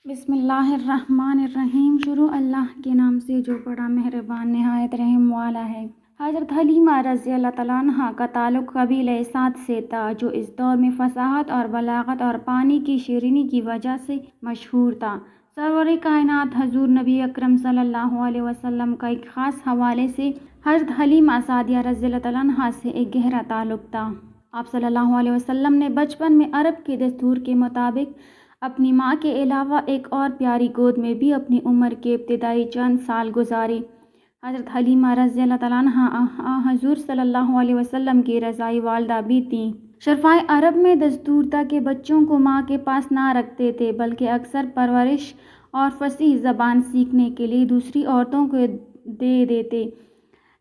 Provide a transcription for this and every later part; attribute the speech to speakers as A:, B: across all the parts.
A: بسم اللہ الرحمن الرحیم۔ شروع اللہ کے نام سے جو بڑا مہربان نہایت رحم والا ہے۔ حضرت حلیمہ رضی اللہ تعالیٰ عنہا کا تعلق قبیلہ سعد سے تھا، جو اس دور میں فصاحت اور بلاغت اور پانی کی شیرینی کی وجہ سے مشہور تھا۔ سرور کائنات حضور نبی اکرم صلی اللہ علیہ وسلم کا ایک خاص حوالے سے حضرت حلیمہ سعدیہ رضی اللہ تعالیٰ عنہا سے ایک گہرا تعلق تھا۔ آپ صلی اللہ علیہ وسلم نے بچپن میں عرب کے دستور کے مطابق اپنی ماں کے علاوہ ایک اور پیاری گود میں بھی اپنی عمر کے ابتدائی چند سال گزارے۔ حضرت حلیمہ رضی اللہ تعالیٰ عنہا حضور صلی اللہ علیہ وسلم کی رضائی والدہ بھی تھیں۔ شرفائے عرب میں دستور تھا کہ بچوں کو ماں کے پاس نہ رکھتے تھے، بلکہ اکثر پرورش اور فصیح زبان سیکھنے کے لیے دوسری عورتوں کو دے دیتے۔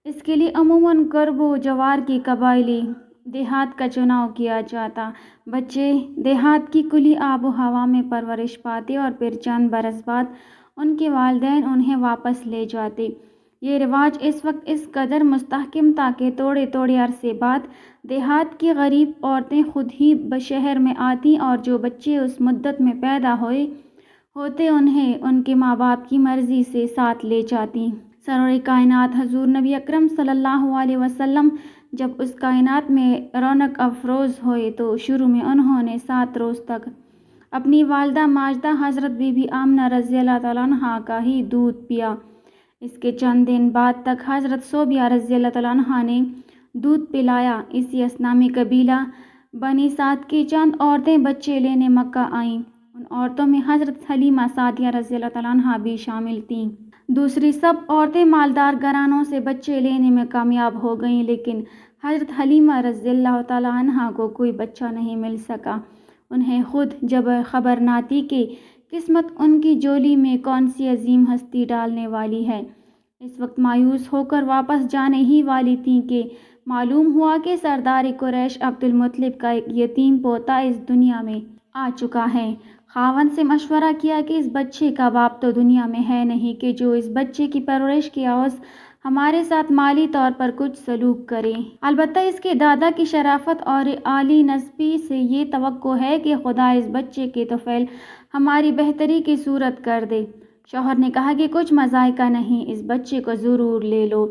A: اس کے لیے عموماً کرب و جوار کے قبائلی دیہات کا چناؤ کیا جاتا۔ بچے دیہات کی کھلی آب و ہوا میں پرورش پاتے اور پھر چند برس بعد ان کے والدین انہیں واپس لے جاتے۔ یہ رواج اس وقت اس قدر مستحکم تھا کہ تھوڑے تھوڑے عرصے بعد دیہات کی غریب عورتیں خود ہی شہر میں آتیں اور جو بچے اس مدت میں پیدا ہوتے انہیں ان کے ماں باپ کی مرضی سے ساتھ لے جاتیں۔ سرور کائنات حضور نبی اکرم صلی اللہ علیہ وسلم جب اس کائنات میں رونق افروز ہوئے تو شروع میں انہوں نے 7 روز تک اپنی والدہ ماجدہ حضرت بی بی آمنہ رضی اللہ تعالیٰ عنہا کا ہی دودھ پیا۔ اس کے چند دن بعد تک حضرت صوبیہ رضی اللہ تعالیٰ عنہا نے دودھ پلایا۔ اسی اثنا میں قبیلہ بنی سعد کی چند عورتیں بچے لینے مکہ آئیں۔ ان عورتوں میں حضرت حلیمہ سعدیہ رضی اللہ تعالیٰ عنہا بھی شامل تھیں۔ دوسری سب عورتیں مالدار گھرانوں سے بچے لینے میں کامیاب ہو گئیں، لیکن حضرت حلیمہ رضی اللہ تعالیٰ عنہا کو کوئی بچہ نہیں مل سکا۔ انہیں خود جب خبر نہ تھی کہ قسمت ان کی جھولی میں کون سی عظیم ہستی ڈالنے والی ہے۔ اس وقت مایوس ہو کر واپس جانے ہی والی تھیں کہ معلوم ہوا کہ سردار قریش عبد المطلب کا ایک یتیم پوتا اس دنیا میں آ چکا ہے۔ خاوند سے مشورہ کیا کہ اس بچے کا باپ تو دنیا میں ہے نہیں کہ جو اس بچے کی پرورش کی عوض ہمارے ساتھ مالی طور پر کچھ سلوک کرے۔ البتہ اس کے دادا کی شرافت اور عالی نسبی سے یہ توقع ہے کہ خدا اس بچے کے طفیل ہماری بہتری کی صورت کر دے۔ شوہر نے کہا کہ کچھ مضائقہ نہیں، اس بچے کو ضرور لے لو،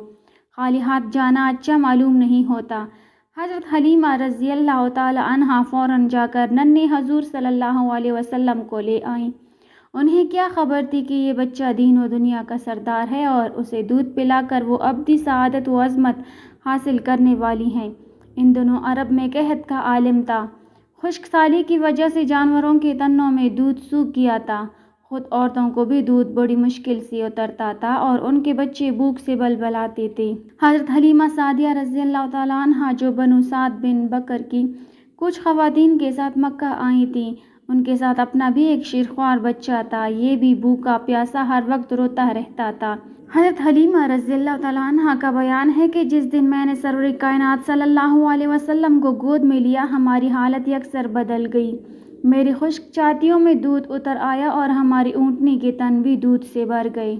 A: خالی ہاتھ جانا اچھا معلوم نہیں ہوتا۔ حضرت حلیمہ رضی اللہ تعالی عنہا فوراً جا کر ننھے حضور صلی اللہ علیہ وسلم کو لے آئیں۔ انہیں کیا خبر تھی کہ یہ بچہ دین و دنیا کا سردار ہے اور اسے دودھ پلا کر وہ ابدی سعادت و عظمت حاصل کرنے والی ہیں۔ ان دنوں عرب میں قحط کا عالم تھا۔ خشک سالی کی وجہ سے جانوروں کے تنوں میں دودھ سوکھ گیا تھا۔ خود عورتوں کو بھی دودھ بڑی مشکل سے اترتا تھا اور ان کے بچے بھوک سے بلبلاتے تھے۔ حضرت حلیمہ سعدیہ رضی اللہ تعالیٰ عنہا جو بنو سعد بن بکر کی کچھ خواتین کے ساتھ مکہ آئی تھیں، ان کے ساتھ اپنا بھی ایک شیرخوار بچہ تھا۔ یہ بھی بھوکا پیاسا ہر وقت روتا رہتا تھا۔ حضرت حلیمہ رضی اللہ تعالیٰ عنہا کا بیان ہے کہ جس دن میں نے سرور کائنات صلی اللہ علیہ وسلم کو گود میں لیا، ہماری حالت یکسر بدل گئی۔ میری خشک چھاتیوں میں دودھ اتر آیا اور ہماری اونٹنی کے تن بھی دودھ سے بھر گئے۔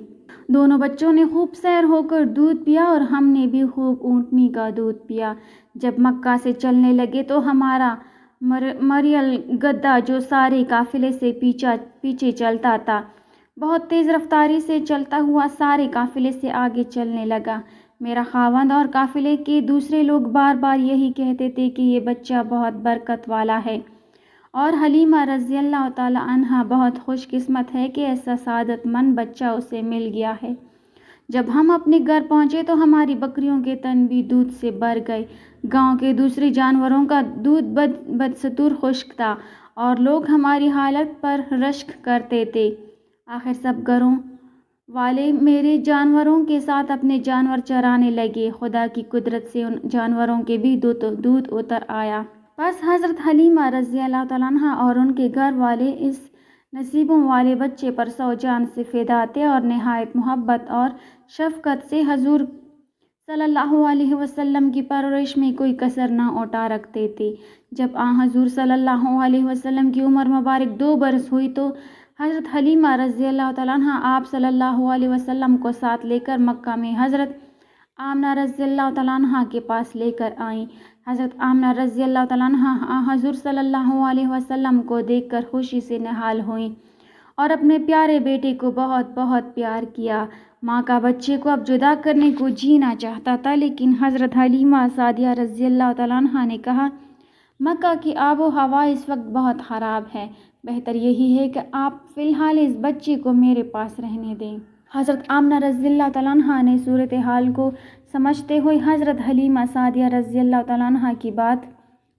A: دونوں بچوں نے خوب سیر ہو کر دودھ پیا اور ہم نے بھی خوب اونٹنی کا دودھ پیا۔ جب مکہ سے چلنے لگے تو ہمارا مریل گدھا جو سارے قافلے سے پیچھے چلتا تھا، بہت تیز رفتاری سے چلتا ہوا سارے قافلے سے آگے چلنے لگا۔ میرا خاوند اور قافلے کے دوسرے لوگ بار بار یہی کہتے تھے کہ یہ بچہ بہت برکت والا ہے اور حلیمہ رضی اللہ تعالی عنہا بہت خوش قسمت ہے کہ ایسا سعادت مند بچہ اسے مل گیا ہے۔ جب ہم اپنے گھر پہنچے تو ہماری بکریوں کے تن بھی دودھ سے بھر گئے۔ گاؤں کے دوسرے جانوروں کا دودھ بدستور خشک تھا اور لوگ ہماری حالت پر رشک کرتے تھے۔ آخر سب گھروں والے میرے جانوروں کے ساتھ اپنے جانور چرانے لگے۔ خدا کی قدرت سے ان جانوروں کے بھی دودھ اتر آیا۔ بس حضرت حلیمہ رضی اللہ تعالیٰ عنہا اور ان کے گھر والے اس نصیبوں والے بچے پر سو جان سے فدا تھے اور نہایت محبت اور شفقت سے حضور صلی اللہ علیہ وسلم کی پرورش میں کوئی کسر نہ اٹھا رکھتے تھے۔ جب حضور صلی اللہ علیہ وسلم کی عمر مبارک 2 برس ہوئی تو حضرت حلیمہ رضی اللہ تعالیٰ عنہا آپ صلی اللہ علیہ وسلم کو ساتھ لے کر مکہ میں حضرت آمنہ رضی اللہ تعالیٰ عنہا کے پاس لے کر آئیں۔ حضرت آمنہ رضی اللہ تعالیٰ عنہا حضور صلی اللہ علیہ وسلم کو دیکھ کر خوشی سے نہال ہوئیں اور اپنے پیارے بیٹے کو بہت بہت پیار کیا۔ ماں کا بچے کو اب جدا کرنے کو جی نہ چاہتا تھا، لیکن حضرت حلیمہ سعدیہ رضی اللہ تعالیٰ عنہا نے کہا، مکہ کی آب و ہوا اس وقت بہت خراب ہے، بہتر یہی ہے کہ آپ فی الحال اس بچے کو میرے پاس رہنے دیں۔ حضرت آمنہ رضی اللہ تعالیٰ عنہا نے صورتحال کو سمجھتے ہوئے حضرت حلیمہ سعدیہ رضی اللہ تعالیٰ عنہا کی بات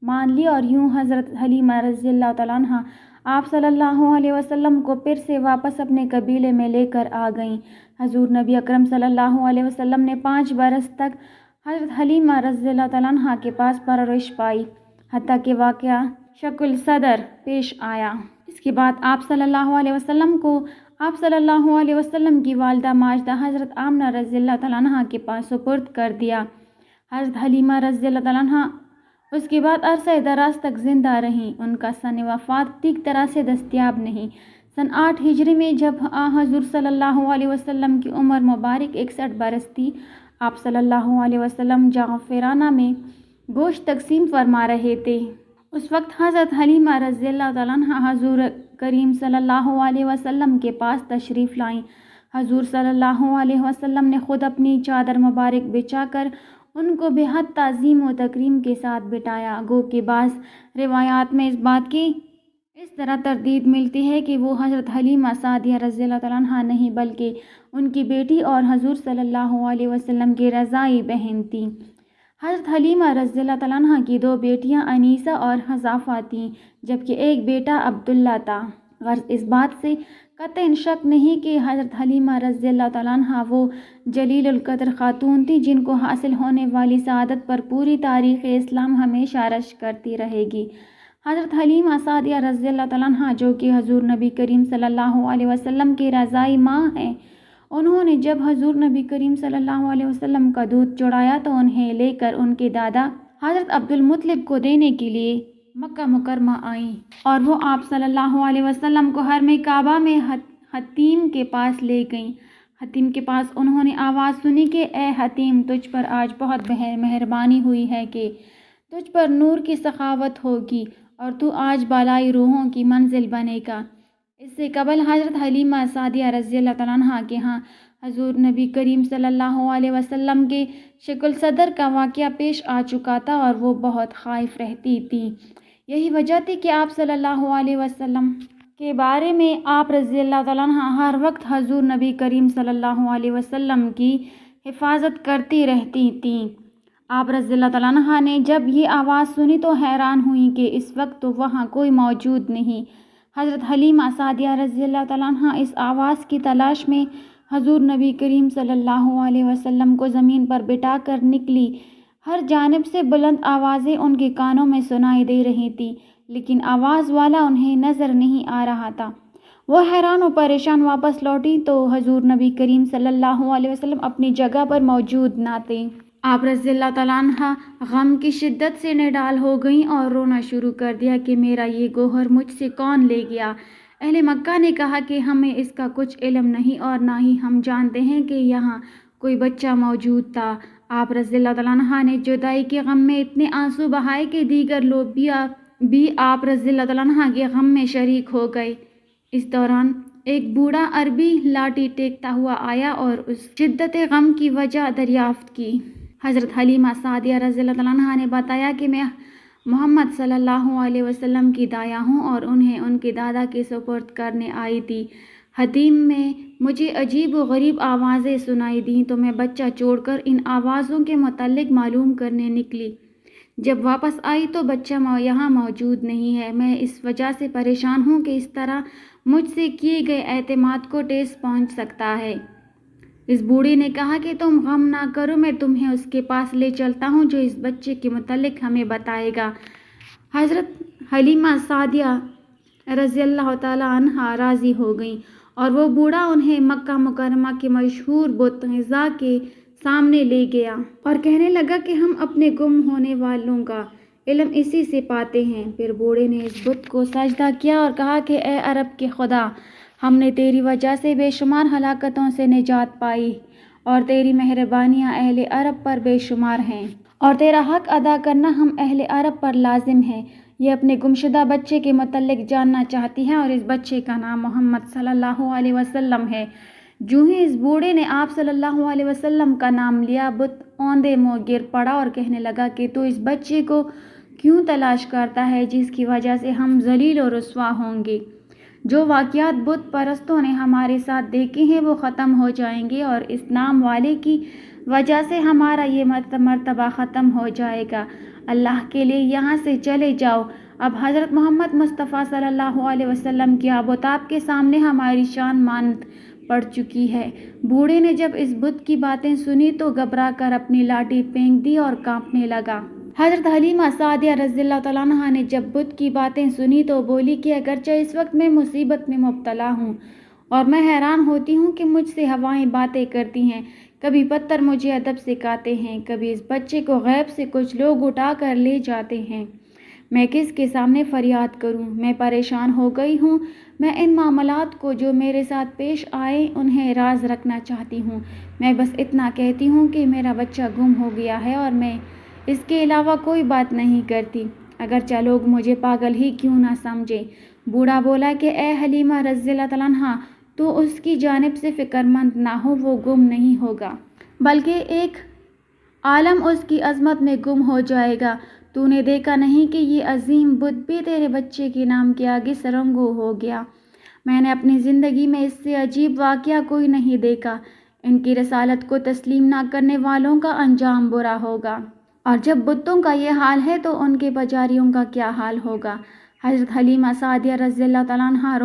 A: مان لی، اور یوں حضرت حلیمہ رضی اللہ تعالیٰ عنہا آپ صلی اللہ علیہ وسلم کو پھر سے واپس اپنے قبیلے میں لے کر آ گئیں۔ حضور نبی اکرم صلی اللہ علیہ وسلم نے 5 برس تک حضرت حلیمہ رضی اللہ تعالیٰ عنہا کے پاس پرورش پائی، حتیٰ کہ واقعہ شکل صدر پیش آیا۔ اس کے بعد آپ صلی اللہ علیہ وسلم کی والدہ ماجدہ حضرت آمنہ رضی اللہ تعالیٰ عنہا کے پاس سپرد کر دیا۔ حضرت حلیمہ رضی اللہ تعالیٰ عنہا اس کے بعد عرصہ دراز تک زندہ رہیں۔ ان کا سن وفات ٹھیک طرح سے دستیاب نہیں۔ سن 8 ہجری میں جب حضور صلی اللہ علیہ وسلم کی عمر مبارک 61 برس تھی، آپ صلی اللہ علیہ وسلم جعفرانہ میں گوشت تقسیم فرما رہے تھے۔ اس وقت حضرت حلیمہ رضی اللہ تعالیٰ عنہا حضور کریم صلی اللہ علیہ وسلم کے پاس تشریف لائیں۔ حضور صلی اللہ علیہ وسلم نے خود اپنی چادر مبارک بچھا کر ان کو بے حد تعظیم و تکریم کے ساتھ بٹھایا، گو کہ بعض روایات میں اس بات کی اس طرح تردید ملتی ہے کہ وہ حضرت حلیمہ سعدیہ رضی اللہ تعالیٰ عنہا نہیں بلکہ ان کی بیٹی اور حضور صلی اللہ علیہ وسلم کی رضائی بہن تھیں۔ حضرت حلیمہ رضی اللہ تعالیٰ عنہا کی 2 بیٹیاں انیسہ اور حذافہ تھیں، جبکہ ایک بیٹا عبداللہ تھا۔ غرض اس بات سے قطعاً شک نہیں کہ حضرت حلیمہ رضی اللہ تعالیٰ عنہا وہ جلیل القدر خاتون تھی جن کو حاصل ہونے والی سعادت پر پوری تاریخ اسلام ہمیشہ رشک کرتی رہے گی۔ حضرت حلیمہ سعدیہ رضی اللہ تعالیٰ عنہا جو کہ حضور نبی کریم صلی اللہ علیہ وسلم کی رضائی ماں ہیں، انہوں نے جب حضور نبی کریم صلی اللہ علیہ وسلم کا دودھ چڑھایا تو انہیں لے کر ان کے دادا حضرت عبدالمطلب کو دینے کے لیے مکہ مکرمہ آئیں، اور وہ آپ صلی اللہ علیہ وسلم کو حرم کعبہ میں حتیم کے پاس لے گئیں۔ حتیم کے پاس انہوں نے آواز سنی کہ اے حتیم، تجھ پر آج بہت مہربانی ہوئی ہے کہ تجھ پر نور کی سخاوت ہوگی اور تو آج بالائی روحوں کی منزل بنے گا۔ اس سے قبل حضرت حلیمہ سعدیہ رضی اللہ تعالیٰ عنہا کے ہاں حضور نبی کریم صلی اللہ علیہ وسلم کے شکل صدر کا واقعہ پیش آ چکا تھا اور وہ بہت خائف رہتی تھی۔ یہی وجہ تھی کہ آپ صلی اللہ علیہ وسلم کے بارے میں آپ رضی اللہ تعالیٰ عنہ ہر وقت حضور نبی کریم صلی اللہ علیہ وسلم کی حفاظت کرتی رہتی تھیں۔ آپ رضی اللہ تعالیٰ عنہ نے جب یہ آواز سنی تو حیران ہوئی کہ اس وقت تو وہاں کوئی موجود نہیں۔ حضرت حلیمہ سعدیہ رضی اللہ تعالیٰ عنہ اس آواز کی تلاش میں حضور نبی کریم صلی اللہ علیہ وسلم کو زمین پر بٹھا کر نکلی۔ ہر جانب سے بلند آوازیں ان کے کانوں میں سنائی دے رہی تھیں، لیکن آواز والا انہیں نظر نہیں آ رہا تھا۔ وہ حیران و پریشان واپس لوٹی تو حضور نبی کریم صلی اللہ علیہ وسلم اپنی جگہ پر موجود نہ تھے۔ آپ رضی اللہ تعالیٰ عنہ غم کی شدت سے نڈال ہو گئیں اور رونا شروع کر دیا کہ میرا یہ گوہر مجھ سے کون لے گیا۔ اہل مکہ نے کہا کہ ہمیں اس کا کچھ علم نہیں اور نہ ہی ہم جانتے ہیں کہ یہاں کوئی بچہ موجود تھا۔ آپ رضی اللہ تعالیٰ عنہ نے جدائی کے غم میں اتنے آنسو بہائے کہ دیگر لوگ بھی آپ رضی اللہ تعالیٰ عنہ کے غم میں شریک ہو گئے۔ اس دوران ایک بوڑھا عربی لاٹھی ٹیکتا ہوا آیا اور اس شدت غم کی وجہ دریافت کی۔ حضرت حلیمہ سعدیہ رضی اللہ تعالیٰ عنہ نے بتایا کہ میں محمد صلی اللہ علیہ وسلم کی دایا ہوں اور انہیں ان کے دادا کے سپرد کرنے آئی تھی۔ حتیم میں مجھے عجیب و غریب آوازیں سنائی دیں تو میں بچہ چھوڑ کر ان آوازوں کے متعلق معلوم کرنے نکلی۔ جب واپس آئی تو بچہ یہاں موجود نہیں ہے۔ میں اس وجہ سے پریشان ہوں کہ اس طرح مجھ سے کیے گئے اعتماد کو ٹھیس پہنچ سکتا ہے۔ اس بوڑھے نے کہا کہ تم غم نہ کرو، میں تمہیں اس کے پاس لے چلتا ہوں جو اس بچے کے متعلق ہمیں بتائے گا۔ حضرت حلیمہ سعدیہ رضی اللہ تعالیٰ عنہا راضی ہو گئیں اور وہ بوڑھا انہیں مکہ مکرمہ کے مشہور بت عزا کے سامنے لے گیا اور کہنے لگا کہ ہم اپنے گم ہونے والوں کا علم اسی سے پاتے ہیں۔ پھر بوڑھے نے اس بت کو سجدہ کیا اور کہا کہ اے عرب کے خدا، ہم نے تیری وجہ سے بے شمار ہلاکتوں سے نجات پائی اور تیری مہربانیاں اہل عرب پر بے شمار ہیں اور تیرا حق ادا کرنا ہم اہل عرب پر لازم ہے۔ یہ اپنے گمشدہ بچے کے متعلق جاننا چاہتی ہے اور اس بچے کا نام محمد صلی اللہ علیہ وسلم ہے۔ جو ہی اس بوڑھے نے آپ صلی اللہ علیہ وسلم کا نام لیا، بت اوندے منہ گر پڑا اور کہنے لگا کہ تو اس بچے کو کیوں تلاش کرتا ہے جس کی وجہ سے ہم ذلیل و رسوا ہوں گے؟ جو واقعات بت پرستوں نے ہمارے ساتھ دیکھے ہیں وہ ختم ہو جائیں گے اور اس نام والے کی وجہ سے ہمارا یہ مرتبہ ختم ہو جائے گا۔ اللہ کے لیے یہاں سے چلے جاؤ۔ اب حضرت محمد مصطفیٰ صلی اللہ علیہ وسلم کی آبوتاب کے سامنے ہماری شان ماند پڑ چکی ہے۔ بوڑھے نے جب اس بت کی باتیں سنی تو گھبرا کر اپنی لاٹھی پھینک دی اور کانپنے لگا۔ حضرت حلیمہ سعدیہ رضی اللہ تعالیٰ عنہا نے جب بت کی باتیں سنی تو بولی کہ اگرچہ اس وقت میں مصیبت میں مبتلا ہوں اور میں حیران ہوتی ہوں کہ مجھ سے ہوائیں باتیں کرتی ہیں، کبھی پتھر مجھے ادب سکھاتے ہیں، کبھی اس بچے کو غیب سے کچھ لوگ اٹھا کر لے جاتے ہیں، میں کس کے سامنے فریاد کروں؟ میں پریشان ہو گئی ہوں۔ میں ان معاملات کو جو میرے ساتھ پیش آئے انہیں راز رکھنا چاہتی ہوں۔ میں بس اتنا کہتی ہوں کہ میرا بچہ گم ہو گیا ہے اور میں اس کے علاوہ کوئی بات نہیں کرتی، اگرچہ لوگ مجھے پاگل ہی کیوں نہ سمجھیں۔ بوڑھا بولا کہ اے حلیمہ رضی اللہ تعالیٰ عنہا، تو اس کی جانب سے فکر مند نہ ہو، وہ گم نہیں ہوگا بلکہ ایک عالم اس کی عظمت میں گم ہو جائے گا۔ تو نے دیکھا نہیں کہ یہ عظیم بت بھی تیرے بچے کے نام کے آگے سرنگوں ہو گیا؟ میں نے اپنی زندگی میں اس سے عجیب واقعہ کوئی نہیں دیکھا۔ ان کی رسالت کو تسلیم نہ کرنے والوں کا انجام برا ہوگا، اور جب بتوں کا یہ حال ہے تو ان کے پجاریوں کا کیا حال ہوگا؟ حضرت حلیمہ سعدیہ رضی اللہ تعالیٰ عنہا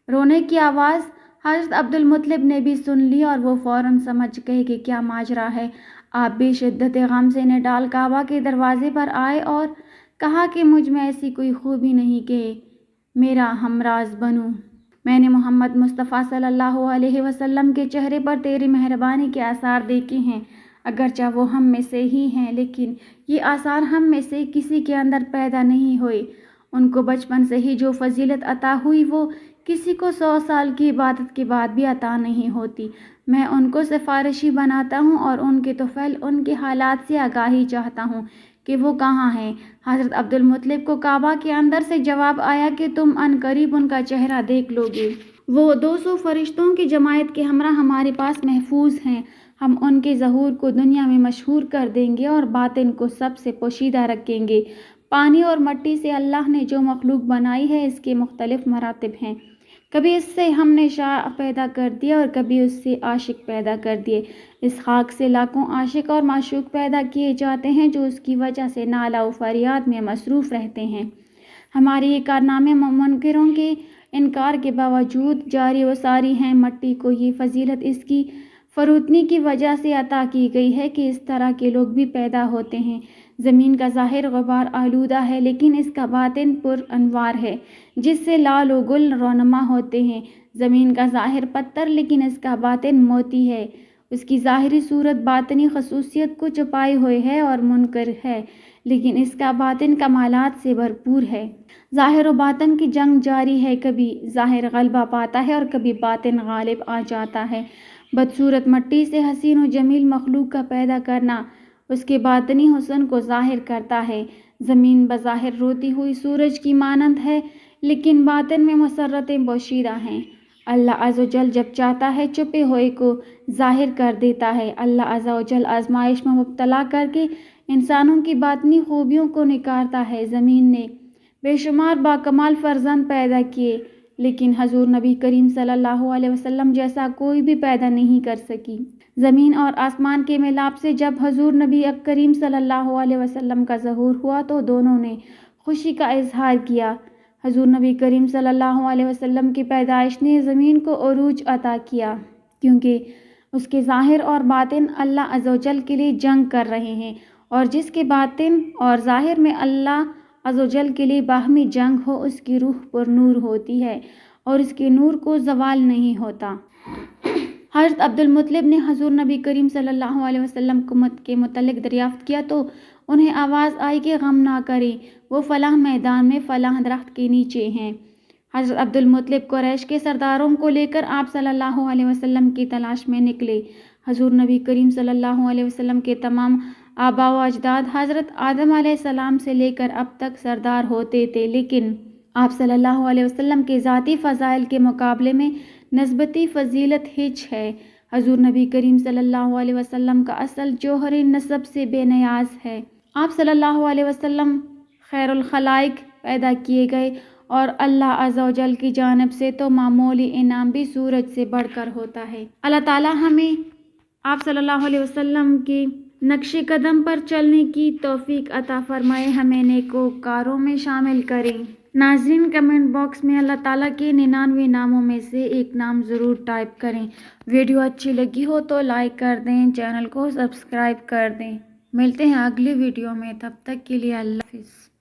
A: رونے کی آواز حضرت عبدالمطلب نے بھی سن لی اور وہ فوراً سمجھ گئے کہ کیا ماجرا ہے۔ آپ بھی شدت غم سے نڈال کعبہ کے دروازے پر آئے اور کہا کہ مجھ میں ایسی کوئی خوبی نہیں کہ میرا ہمراز بنوں۔ میں نے محمد مصطفیٰ صلی اللہ علیہ وسلم کے چہرے پر تیری مہربانی کے آثار دیکھے ہیں، اگرچہ وہ ہم میں سے ہی ہیں، لیکن یہ آثار ہم میں سے کسی کے اندر پیدا نہیں ہوئے۔ ان کو بچپن سے ہی جو فضیلت عطا ہوئی وہ کسی کو 100 سال کی عبادت کے بعد بھی عطا نہیں ہوتی۔ میں ان کو سفارشی بناتا ہوں اور ان کے طفیل ان کے حالات سے آگاہی چاہتا ہوں کہ وہ کہاں ہیں۔ حضرت عبدالمطلب کو کعبہ کے اندر سے جواب آیا کہ تم عن قریب ان کا چہرہ دیکھ لو گے۔ وہ 200 فرشتوں کی جماعت کے ہمراہ ہمارے پاس محفوظ ہیں۔ ہم ان کے ظہور کو دنیا میں مشہور کر دیں گے اور باطن کو سب سے پوشیدہ رکھیں گے۔ پانی اور مٹی سے اللہ نے جو مخلوق بنائی ہے اس کے مختلف مراتب ہیں۔ کبھی اس سے ہم نے شاع پیدا کر دیا اور کبھی اس سے عاشق پیدا کر دیے۔ اس خاک سے لاکھوں عاشق اور معشوق پیدا کیے جاتے ہیں جو اس کی وجہ سے نالہ و فریاد میں مصروف رہتے ہیں۔ ہمارے یہ کارنامے منکروں کے انکار کے باوجود جاری و ساری ہیں۔ مٹی کو یہ فضیلت اس کی فروتنی کی وجہ سے عطا کی گئی ہے کہ اس طرح کے لوگ بھی پیدا ہوتے ہیں۔ زمین کا ظاہر غبار آلودہ ہے لیکن اس کا باطن پر انوار ہے جس سے لال و گل رونما ہوتے ہیں۔ زمین کا ظاہر پتھر لیکن اس کا باطن موتی ہے۔ اس کی ظاہری صورت باطنی خصوصیت کو چھپائے ہوئے ہے اور منکر ہے، لیکن اس کا باطن کمالات سے بھرپور ہے۔ ظاہر و باطن کی جنگ جاری ہے، کبھی ظاہر غلبہ پاتا ہے اور کبھی باطن غالب آ جاتا ہے۔ بدصورت مٹی سے حسین و جمیل مخلوق کا پیدا کرنا اس کے باطنی حسن کو ظاہر کرتا ہے۔ زمین بظاہر روتی ہوئی سورج کی مانند ہے لیکن باطن میں مسرتیں پوشیدہ ہیں۔ اللہ عز و جل جب چاہتا ہے چھپے ہوئے کو ظاہر کر دیتا ہے۔ اللہ عز و جل آزمائش میں مبتلا کر کے انسانوں کی باطنی خوبیوں کو نکھارتا ہے۔ زمین نے بے شمار باکمال فرزند پیدا کیے لیکن حضور نبی کریم صلی اللہ علیہ وسلم جیسا کوئی بھی پیدا نہیں کر سکی۔ زمین اور آسمان کے ملاپ سے جب حضور نبی کریم صلی اللہ علیہ وسلم کا ظہور ہوا تو دونوں نے خوشی کا اظہار کیا۔ حضور نبی کریم صلی اللہ علیہ وسلم کی پیدائش نے زمین کو عروج عطا کیا کیونکہ اس کے ظاہر اور باطن اللہ عز و جل کے لیے جنگ کر رہے ہیں، اور جس کے باطن اور ظاہر میں اللہ عز و جل کے لیے باہمی جنگ ہو اس کی روح پر نور ہوتی ہے اور اس کے نور کو زوال نہیں ہوتا۔ حضرت عبدالمطلب نے حضور نبی کریم صلی اللہ علیہ وسلم کے متعلق دریافت کیا تو انہیں آواز آئی کہ غم نہ کریں، وہ فلاں میدان میں فلاں درخت کے نیچے ہیں۔ حضرت عبدالمطلب قریش کے سرداروں کو لے کر آپ صلی اللہ علیہ وسلم کی تلاش میں نکلے۔ حضور نبی کریم صلی اللہ علیہ وسلم کے تمام آبا و اجداد حضرت آدم علیہ السلام سے لے کر اب تک سردار ہوتے تھے، لیکن آپ صلی اللہ علیہ وسلم کے ذاتی فضائل کے مقابلے میں نسبتی فضیلت ہچ ہے۔ حضور نبی کریم صلی اللہ علیہ وسلم کا اصل جوہر نسب سے بے نیاز ہے۔ آپ صلی اللہ علیہ وسلم خیر الخلائق پیدا کیے گئے اور اللہ عز و جل کی جانب سے تو معمولی انعام بھی سورج سے بڑھ کر ہوتا ہے۔ اللہ تعالیٰ ہمیں آپ صلی اللہ علیہ وسلم کے نقش قدم پر چلنے کی توفیق عطا فرمائے، ہمیں نیکوکاروں میں شامل کریں۔ ناظرین، کمنٹ باکس میں اللہ تعالیٰ کے 99 ناموں میں سے ایک نام ضرور ٹائپ کریں۔ ویڈیو اچھی لگی ہو تو لائک کر دیں، چینل کو سبسکرائب کر دیں۔ ملتے ہیں اگلی ویڈیو میں، تب تک کے لیے اللہ حافظ۔